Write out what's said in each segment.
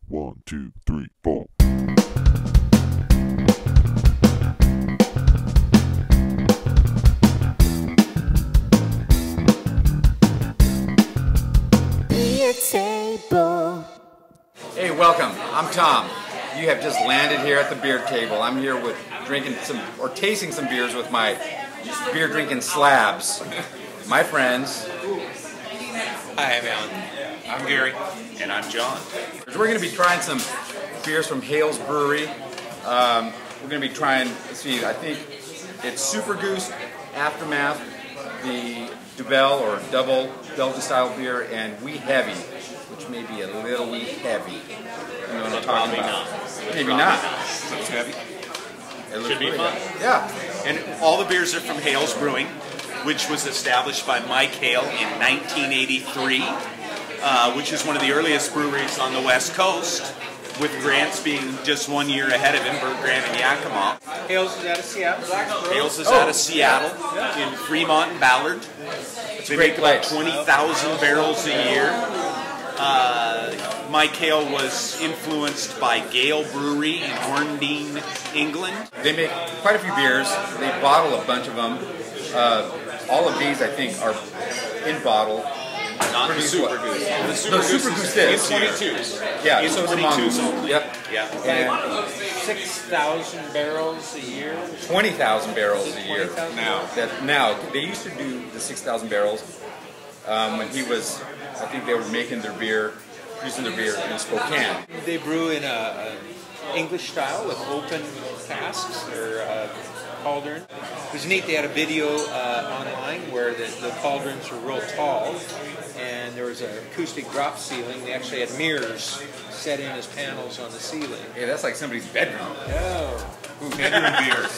1, 2, 3, 4. Beer table. Hey, welcome. I'm Tom. You have just landed here at the beer table. I'm here with tasting some beers with my beer drinking slabs. My friends. Hi, I'm Alan. I'm Gary. And I'm John. We're going to be trying some beers from Hales Brewery. We're going to be trying, let's see, I think it's Super Goose, Aftermath, the Duvel or Double Belgian style beer, and Wee Heavy, which may be a little wee heavy. You know what I'm talking about? Maybe not. Looks heavy. It Should be fun. Yeah. And all the beers are from Hales Brewing, which was established by Mike Hale in 1983, which is one of the earliest breweries on the West Coast, with Grant's being just 1 year ahead of him, Bert Grant and Yakima. Hales is out of Seattle. Hales is out of Seattle, in Fremont and Ballard. They make about 20,000 barrels a year. Mike Hale was influenced by Gale Brewery in Horndean, England. They make quite a few beers. They bottle a bunch of them. All of these, I think, are in bottle. Not the Super Goose. The Super Goose is. 22s. Yeah, in so it's 22s only. Yep. Yeah. And 6,000 barrels a year. 20,000 barrels a year. 20,000? Now, they used to do the 6,000 barrels when he was, I think they were making their beer, producing their beer in Spokane. They brew in a English style with open casks or cauldron. It was neat. They had a video online where the cauldrons were real tall, and there was an acoustic drop ceiling. They actually had mirrors set in as panels on the ceiling. Hey, that's like somebody's bedroom. Oh, Bedroom beers.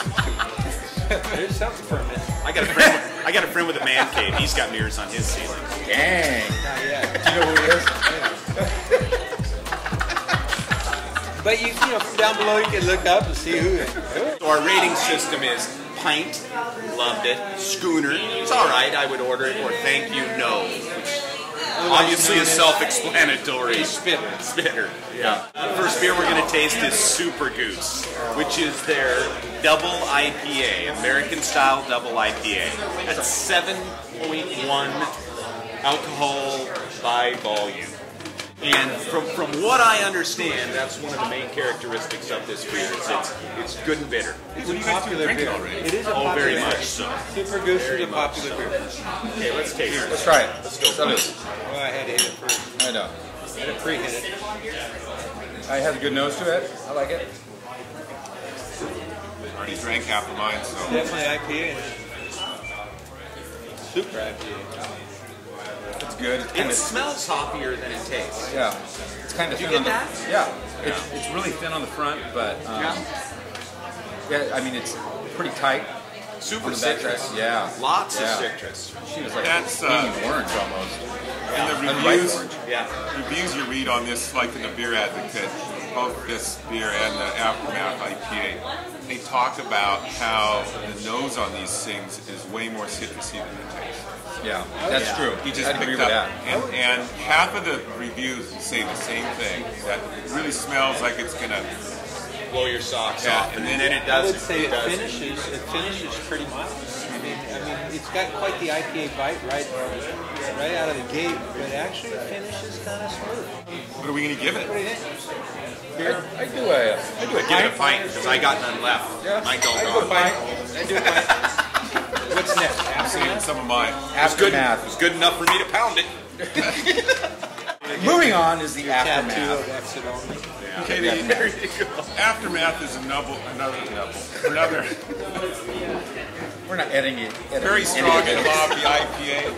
there's something for a minute. I got a friend with a man cave. He's got mirrors on his ceiling. Dang. Not yet. Do you know who he is? But you know, from down below you can look up and see who. So our rating system is pint, loved it. Schooner, it's all right, I would order it. Or thank you, no. Which obviously is self-explanatory. Spitter. Yeah. The first beer we're going to taste is Super Goose, which is their double IPA, American-style double IPA. That's 7.1 alcohol by volume. And from what I understand, that's one of the main characteristics of this beer. It's good and bitter. It's a popular beer. It is a popular very beer. much so. Super Goose is a popular beer. Okay, let's taste it. Let's try it. Let's go. Salud. Well, I had to hit it first. I know. I had to pre-hit it. It has a good nose to it. I like it. Already drank half of mine, so. Definitely IPA. Super IPA. It's good. It's kind It of, smells hoppier than it tastes. yeah. It's kind of Did thin you on get the. that? Yeah. It's really thin on the front, but yeah. I mean, it's pretty tight. Super On the back citrus. side. Yeah. Lots Yeah. of citrus. It's like That's, green orange almost. In the Unripe reviews, orange. Yeah. reviews you read on this, like in the Beer Advocate, both this beer and the Aftermath IPA, they talk about how the nose on these things is way more citrusy than the taste. Yeah, that's true. You just I'd agree picked with up, that. and half of the reviews say the same thing, that it really smells like it's gonna. Blow your socks Yeah, off, and then it I doesn't. would say it doesn't. finishes pretty mild. I mean, it's got quite the IPA bite right out of the gate, but actually it finishes kind of smooth. What are we gonna give it? What do you think? I do a Give it a pint because I got none left. Yeah. Mine don't I do a go. pint. What's next? I'm saving some of mine. It's good. Aftermath. It's good enough for me to pound it. Moving on is the Tattoo aftermath. of exit only. Okay, there you go. Aftermath is another. We're not editing it. Very strong and hoppy IPA.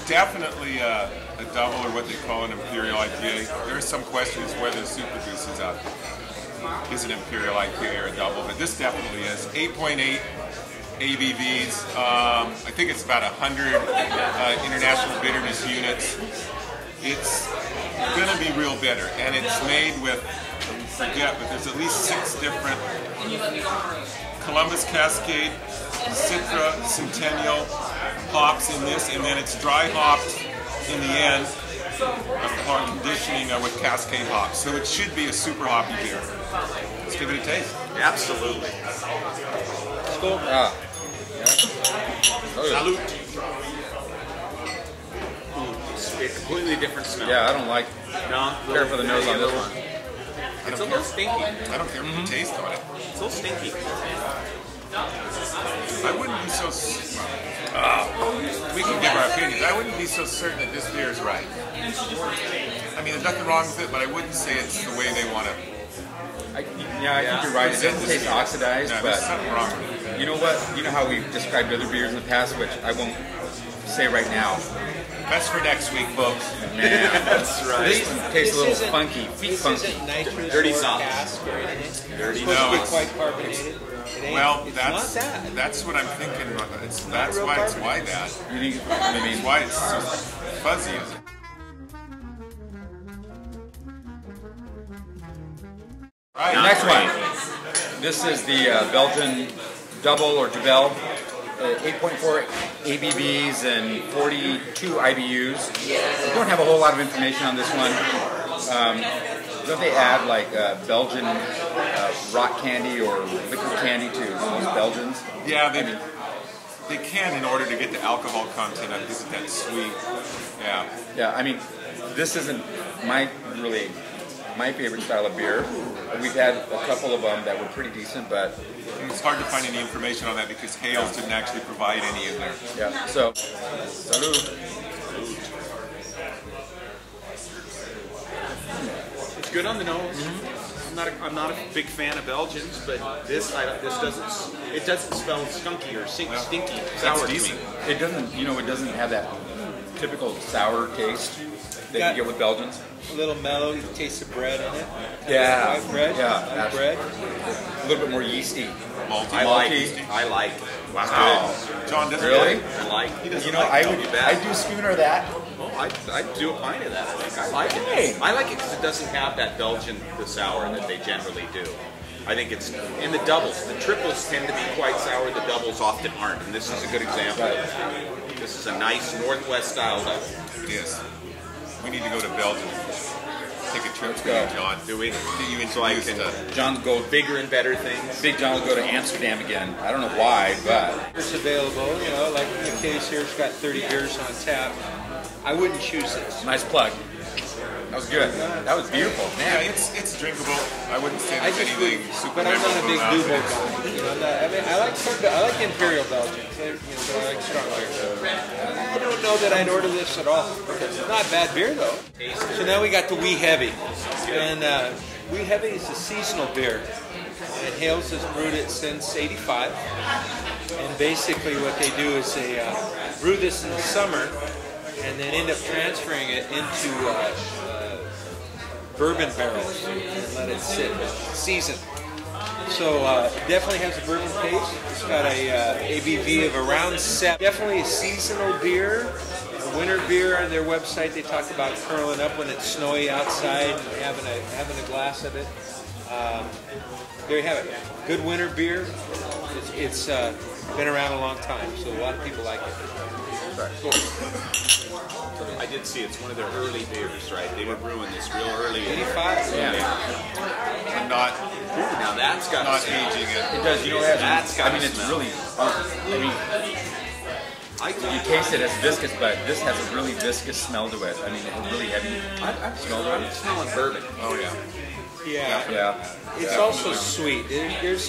Definitely a double, or what they call an imperial IPA. There are some questions whether the Super Goose is an imperial IPA or a double, but this definitely is. 8.8 ABVs. I think it's about 100 international bitterness units. It's going to be real bitter, and it's made with, I forget, but there's at least 6 different Columbus Cascade, Citra, Centennial hops in this, and then it's dry hopped in the end conditioning with Cascade hops, so it should be a super hoppy beer. Let's give it a taste. Absolutely. Let's go. Salute. It's a completely different smell. Yeah, I don't like. No, Care for the nose on this one. It's a little stinky. I don't care for the taste on it. It's a little stinky. I wouldn't be so. We can give our opinions. I wouldn't be so certain that this beer is right. I mean, there's nothing wrong with it, but I wouldn't say it's the way they want to. I think you're right. It doesn't taste oxidized, No, but there's something wrong with it. you know what? You know how we've described other beers in the past, which I won't say right now. That's for next week, folks. Man, That's right. this one tastes a little isn't- funky, feet This funky. isn't nitrous Dirty or sauce. cask or anything. Dirty It's supposed to No, be it's- quite carbonated. It ain't, Well, it's that's not that. that's what I'm thinking. That's real why it's carbon. why that. You think, I mean, That's why it's so fuzzy. Is it? Right. the next one. This is the Belgian Double or Duvel. 8.4 ABVs and 42 IBUs. We don't have a whole lot of information on this one. Don't they add like Belgian rock candy or liquid candy to these Belgians? Yeah, they can in order to get the alcohol content of this that sweet. Yeah. Yeah, I mean, this isn't my favorite style of beer. We've had a couple of them that were pretty decent, but It's hard to find any information on that because Hales didn't actually provide any in there. yeah. So, salud. It's good on the nose. I'm not a big fan of Belgians, but this doesn't smell skunky or stinky sour to me. decent. It doesn't, it doesn't have that typical sour taste that you get with Belgians. A little mellow. You taste the bread in it. Yeah. White bread. Yeah. White bread. A little bit more yeasty. Malty. I like. Wow. John doesn't Really? I like. He doesn't You know, like I do schooner that. Oh, I'd do a pint of that. I think I like Hey. it. I like it because it doesn't have that Belgian the sour that they generally do. I think it's in the doubles. The triples tend to be quite sour. The doubles often aren't, and this is a good example of that. This is a nice Northwest style double. Yes. We need to go to Belgium. Take a trip to go. you, John. Do we? Get you So I introduced can to. John go bigger and better things. Big John will go to Amsterdam again. I don't know why, but It's available. Like in the case here, it's got 30 beers on tap. I wouldn't choose this. nice plug. That was good. That was beautiful. Yeah, Man, it's drinkable. I wouldn't say I there's just anything would, super but I'm not a big memorable Duvel about it. guy. I like Imperial Belgians. But I like strong beer. I don't know that I'd order this at all. It's not bad beer though. So now we got the Wee Heavy, and Wee Heavy is a seasonal beer. And Hales has brewed it since '85. And basically, what they do is they brew this in the summer, and then end up transferring it into bourbon barrels and let it sit season. So definitely has a bourbon taste. It's got a ABV of around 7. Definitely a seasonal beer. A winter beer on their website. They talk about curling up when it's snowy outside and having a glass of it. There you have it. Good winter beer. It's been around a long time, so a lot of people like it. I did see it's one of their early beers, right? They were brewing this real early. 85. And not Now that's got not to smell. aging it. it does. That's gotta it's smell. really. I mean, you taste it as viscous, but this has a really viscous smell to it. I mean, it's really heavy smell to I'm it. smelling bourbon. Oh yeah. Yeah. Yeah. It's also sweet. There's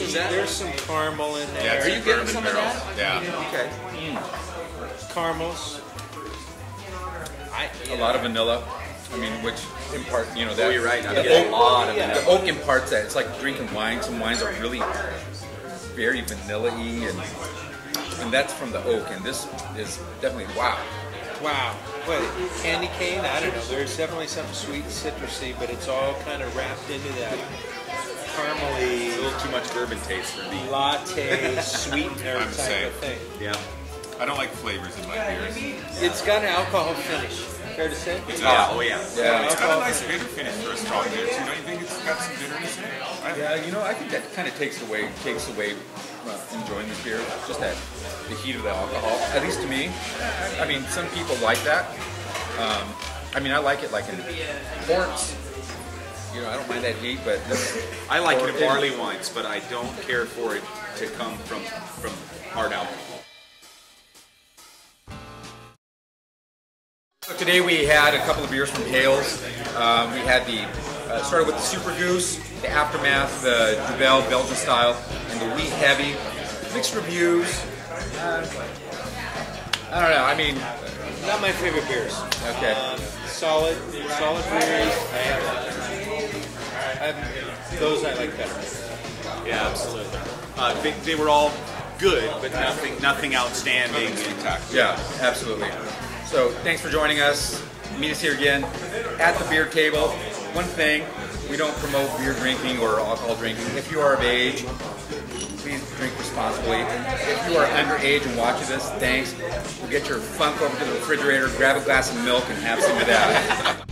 some caramel in Yeah, there. it's Are you getting bourbon some of barrels. that? Yeah. Okay. Caramels. A lot of vanilla. I mean, which impart, that. Oh, you're right. I'm the getting a oak, lot of yeah. the oak imparts that. It's like drinking wine. Some wines are really very vanilla-y, and that's from the oak. And this is definitely wow. Wow. What, candy cane? I don't know. There's definitely some sweet citrusy, but it's all kind of wrapped into that A caramely little too much bourbon taste for me. latte sweetener I'm type saying. of thing. Yeah. I don't like flavors in my beers. It's got an alcohol finish. Fair to say? Yeah. Oh yeah. Yeah. It's got a nice bitter finish for a strong beer too. Don't you think it's got some bitterness in it? Yeah, I think that kind of takes away enjoying the beer. Just that the heat of the alcohol. At least to me. I mean, some people like that. I mean, I like it like in ports. You know, I don't mind that heat, but I like it in barley wines, but I don't care for it to come from hard alcohol. So today we had a couple of beers from Hales. We had the started with the Super Goose, the Aftermath, the Duvel Belgian style, and the Wheat Heavy. Mixed reviews. I don't know. I mean, Not my favorite beers. okay. Solid beers. Those I like better. Yeah, absolutely. They were all good, but nothing outstanding. Yeah, absolutely. So thanks for joining us. Meet us here again at the beer table. One thing, we don't promote beer drinking or alcohol drinking. If you are of age, please drink responsibly. If you are underage and watching this, thanks. We'll get your funk over to the refrigerator, grab a glass of milk, and have some of that.